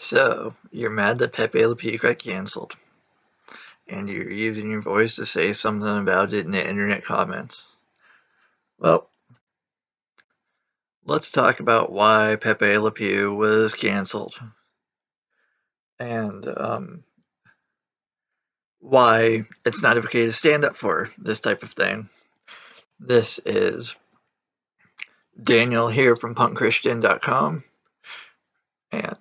So, you're mad that Pepe Le Pew got canceled, and you're using your voice to say something about it in the internet comments. Well, let's talk about why Pepe Le Pew was canceled, and why it's not okay to stand up for this type of thing. This is Daniel here from punkchristian.com, and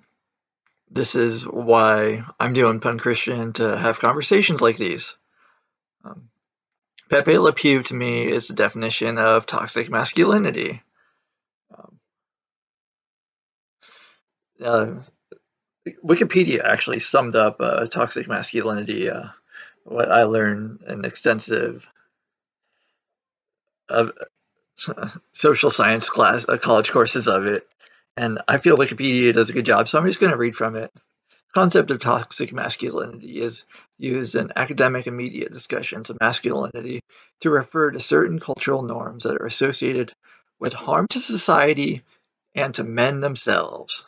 this is why I'm doing Punk Christian, to have conversations like these. Um, Pepe Le Pew to me is the definition of toxic masculinity. Um, uh, Wikipedia actually summed up toxic masculinity, what I learned in extensive uh, social science class, college courses of it, and I feel Wikipedia does a good job, so I'm just going to read from it. The concept of toxic masculinity is used in academic and media discussions of masculinity to refer to certain cultural norms that are associated with harm to society and to men themselves.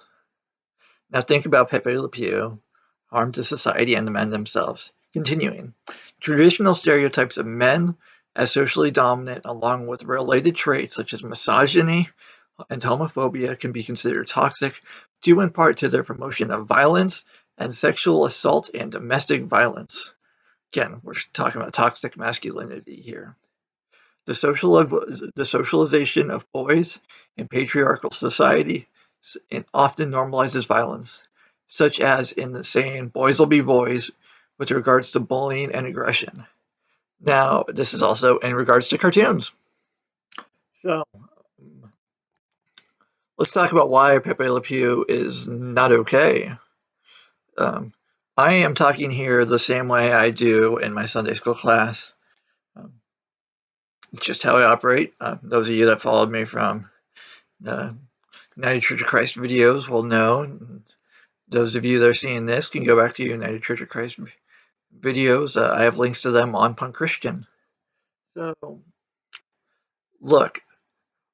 Now think about Pepe Le Pew, harm to society and the men themselves. Continuing, traditional stereotypes of men as socially dominant, along with related traits such as misogyny and homophobia, can be considered toxic, due in part to their promotion of violence and sexual assault and domestic violence. Again, we're talking about toxic masculinity here. The socialization of boys in patriarchal society often normalizes violence, such as in the saying, boys will be boys, with regards to bullying and aggression. Now, this is also in regards to cartoons. So, let's talk about why Pepe Le Pew is not okay. Um, I am talking here the same way I do in my Sunday school class. Um, it's just how I operate. Those of you that followed me from uh, United Church of Christ videos will know. Those of you that are seeing this can go back to United Church of Christ videos. I have links to them on Punk Christian. So, look,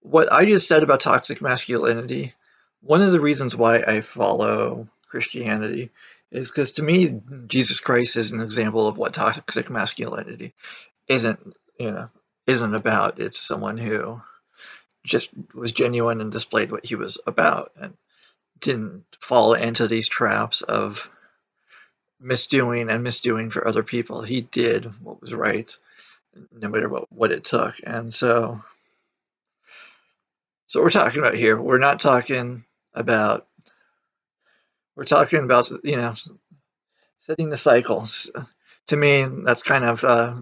what I just said about toxic masculinity, one of the reasons why I follow Christianity is because to me, Jesus Christ is an example of what toxic masculinity isn't, you know, isn't about. It's someone who just was genuine and displayed what he was about and didn't fall into these traps of misdoing for other people. He did what was right, no matter what it took. And so we're talking about here. We're not talking about. We're talking about setting the cycles. To me, that's kind of uh,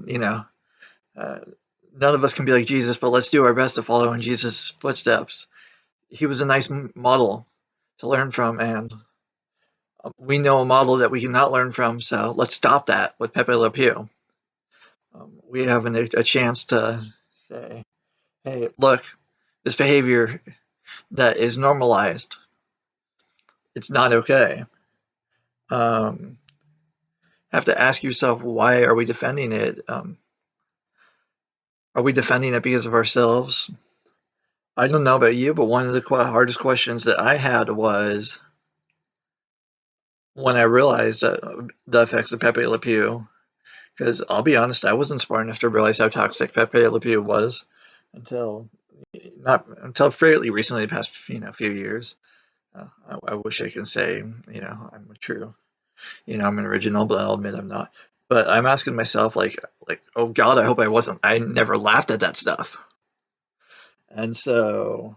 none of us can be like Jesus, but let's do our best to follow in Jesus' footsteps. He was a nice model to learn from, and we know a model that we cannot learn from. So let's stop that with Pepe Le Pew. We have a chance to say, hey, look, this behavior that is normalized, it's not okay. Um, have to ask yourself, why are we defending it? Are we defending it because of ourselves? I don't know about you, but one of the hardest questions that I had was when I realized the effects of Pepe Le Pew. Because I'll be honest, I wasn't smart enough to realize how toxic Pepe Le Pew was until not until fairly recently, the past few years. I wish I could say I'm true, I'm an original, but I'll admit I'm not. But I'm asking myself like oh God, I hope I wasn't. I never laughed at that stuff, and so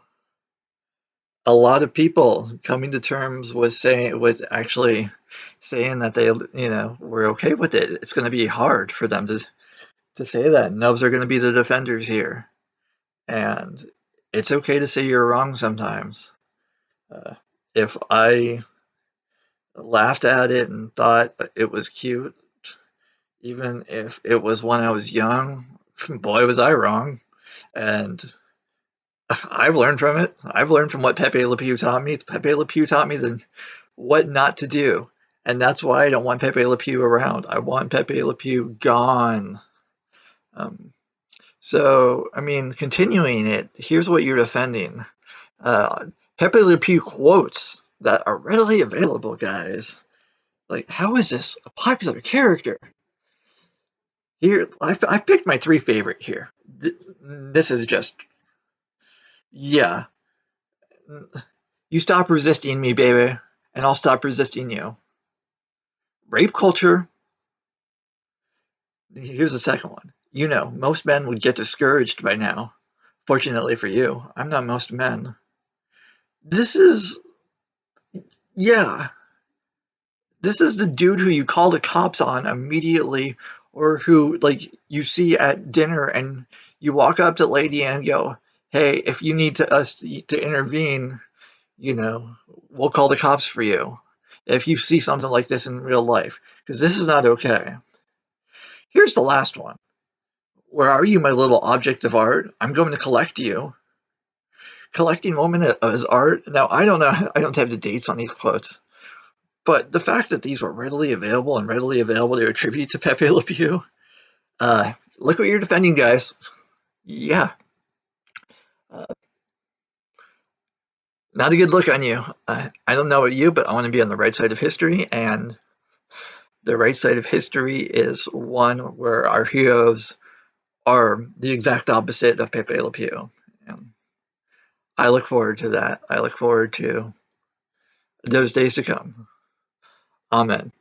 a lot of people coming to terms with actually saying that they were okay with it. It's going to be hard for them to say that. And those are going to be the defenders here, and it's okay to say you're wrong sometimes. Uh, if I laughed at it and thought it was cute, even if it was when I was young, boy, was I wrong. And I've learned from it. I've learned from what Pepe Le Pew taught me. Pepe Le Pew taught me what not to do. And that's why I don't want Pepe Le Pew around. I want Pepe Le Pew gone. Um, so, I mean, continuing it, here's what you're defending. Uh, Pepe Le Pew quotes. that are readily available, guys. Like, how is this a popular character? Here, I picked my three favorite here. This is just, yeah. You stop resisting me, baby, and I'll stop resisting you. Rape culture. Here's the second one. You know, most men would get discouraged by now. Fortunately for you, I'm not most men. This is, yeah, this is the dude who you call the cops on immediately, or who, like, you see at dinner and you walk up to lady and go, hey, if you need us to intervene, you know, we'll call the cops for you. If you see something like this in real life, because this is not okay. Here's the last one. Where are you, my little object of art? I'm going to collect you. Collecting women as art. Now, I don't know, I don't have the dates on these quotes, but the fact that these were readily available and readily available to attribute to Pepe Le Pew, look what you're defending, guys. Yeah, uh, not a good look on you. I don't know about you, but I want to be on the right side of history, and the right side of history is one where our heroes are the exact opposite of Pepe Le Pew. And I look forward to that. I look forward to those days to come. Amen.